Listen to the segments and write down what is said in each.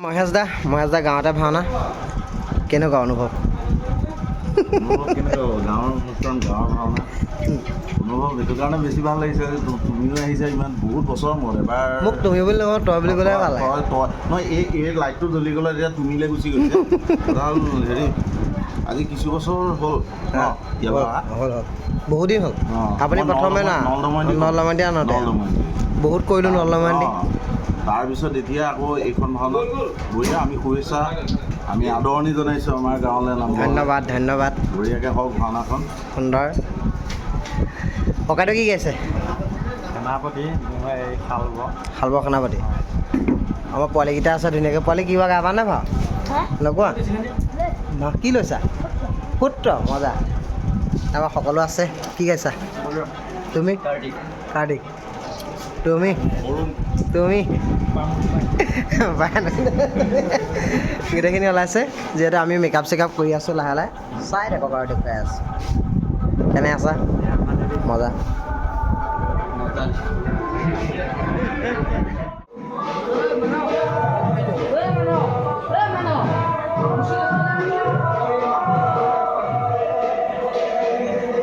মহেশ দা গাঁৱতে ভাওনা কেনেকুৱা অনুভৱ? গাঁৱৰ অনুষ্ঠান গাঁৱৰ ভাওনা অনুভৱ সেইটো কাৰণে বেছি ভাল লাগিছে। তুমিও আহিছা ইমান বহুত বছৰ মূৰত এবাৰ। মোক তুমি বুলি নকওঁ, তই বুলি ক'লে ভাল লাগে। নহয় এই লাইটটো জ্বলি গ'লে এতিয়া তুমিলে গুচি গৈছে। হেৰি আজি কিছু বছৰ হ'ল হ'ল বহুত দিন হ'ল। আপুনি প্ৰথমে না নলদমন্দি আনতে বহুত কৰিলোঁ নলদমন্দি। তাৰপিছত এতিয়া আকৌ এইখন ভাওনাত বঢ়িয়া আমি শুভেচ্ছা আমি আদৰণি জনাইছোঁ আমাৰ গাঁৱলৈ নাম। ধন্যবাদ বঢ়িয়াকৈ হওক ভাওনাখন সুন্দৰ। ককাইদেউ কি গাইছে? সেনাপতি শালব সেনাপতি। আমাৰ পোৱালীকেইটা আছে ধুনীয়াকৈ। পোৱালি কিবা গাবা নে ভাও লগোৱা কি লৈছা? সূত্ৰ মজা। আমাৰ সকলো আছে। কি গাইছা তুমি? কাৰ্তিক। তুমি গোটেইখিনি ওলাইছে। যিহেতু আমি মেকআপ চেকআপ কৰি আছোঁ লাহে লাহে চাই থাকক আৰু দেখুৱাই আছোঁ। কেনে আছা? মজা।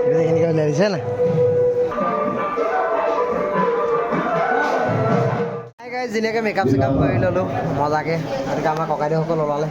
গোটেইখিনিকে উলিয়াই দিছে না। ধুনীয়াকৈ মেকআপ চেকআপ কৰি ল'লোঁ মজাকৈ। গতিকে আমাৰ ককাইদেউসকল ওলালে।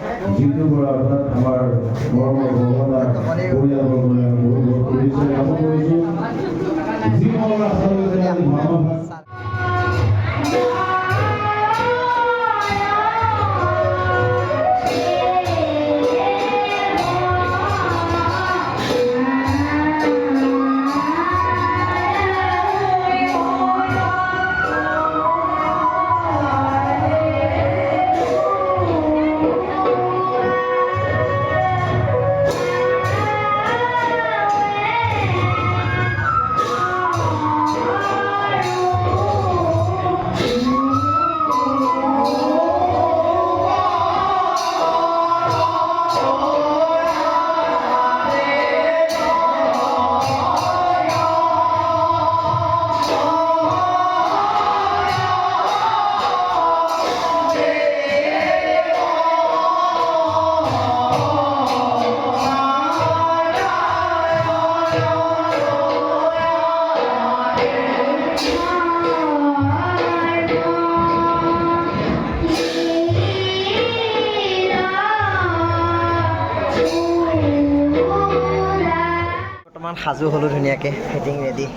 সাজু হ'লোঁ ধুনীয়াকৈ, ফিটিং ৰেডি।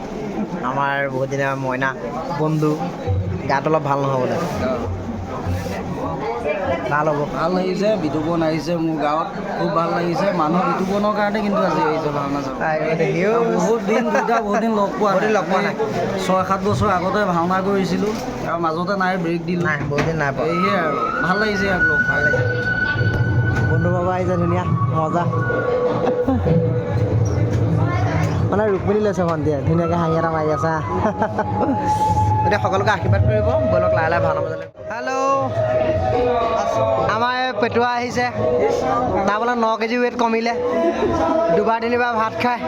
আমাৰ বহুত দিনৰ মইনা বন্ধু গাটো অলপ ভাল নহ'ব বোলে। ভাল হ'ব। ভাল লাগিছে। বিতুপন আহিছে মোৰ গাঁৱত, খুব ভাল লাগিছে। মানুহ বিতুপনৰ কাৰণে কিন্তু আজি আহিছে ভাওনা চাব। বহুত দিন লগ পোৱা নাই। 6-7 বছৰ আগতে ভাওনা কৰিছিলোঁ আৰু মাজতে নাই ব্ৰেক দিলোঁ। নাই বহুত দিন নাই পোৱা। সেয়ে আৰু ভাল লাগিছে ইয়াক লগ ভাল লাগিছে। বন্ধু বাবা আহিছে ধুনীয়া মজা। মানে ৰুক্মিণী লৈছে ভণ্টিয়ে ধুনীয়াকৈ হাঁহি এটা মাৰি আছে। এতিয়া সকলোকে আশীৰ্বাদ কৰিব। ব'লক লাহে লাহে ভাওনা বজালে। হেল্ল', আমাৰ পেটুৱা আহিছে। তাৰ বোলে 9 কেজি ৱেইট কমিলে, 2-3বাৰ ভাত খায়।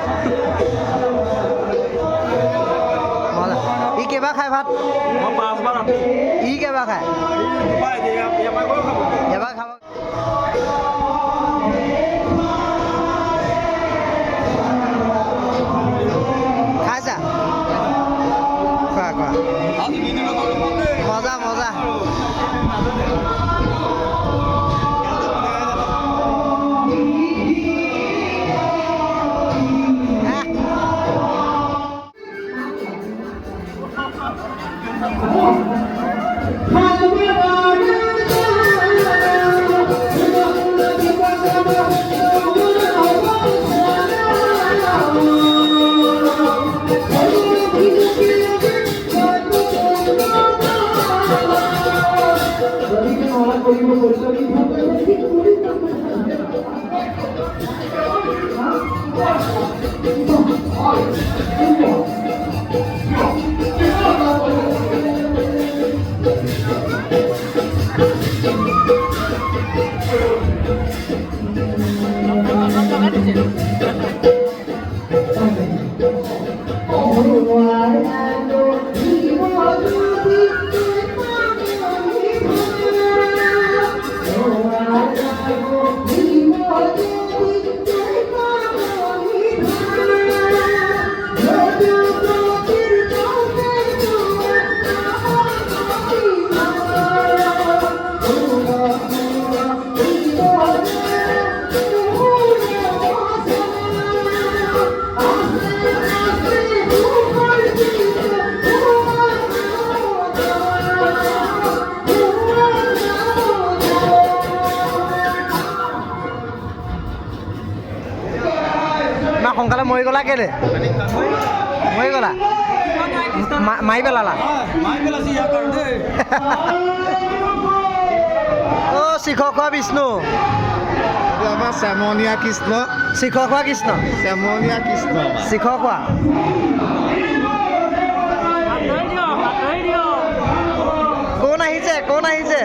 ই কেইবাৰ খায় ভাত? ই কেইবাৰ খায়? এবাৰ খাব। খাইছা? খোৱা মজা। মৰি গ'লা কেলে মৰি গ'লা মাৰি পেলালা অ' শিখৰ খোৱা বিষ্ণু আমাৰ চেমনীয়া কৃষ্ণ শিখৰ খোৱা কৃষ্ণ চেমনীয়া কৃষ্ণ শিখৰ খোৱা কোন আহিছে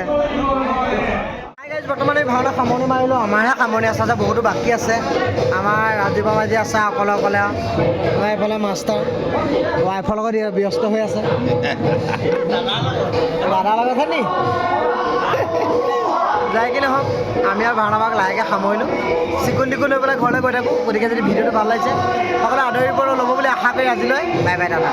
বৰ্তমান এই ভাওনা সামৰণি মাৰিলোঁ আমাৰহে সামৰণি আছে যে বহুতো বাকী আছে আমাৰ ৰাজীৱ মাঝি আছে অকলে অকলে আমাৰ এইফালে মাষ্টাৰ ৱাইফৰ লগত ব্যস্ত হৈ আছে দাদাৰ লগত নি যাই কি নহওক আমি আৰু ভাওনাভাগ লাহেকৈ সামৰিলোঁ চিকুণ টিকুণ লৈ পেলাই ঘৰলৈ গৈ থাকোঁ গতিকে যদি ভিডিঅ'টো ভাল লাগিছে সকলোৱে আদৰি ল'ব বুলি আশা কৰি আজিলৈ বাই বাই দাদা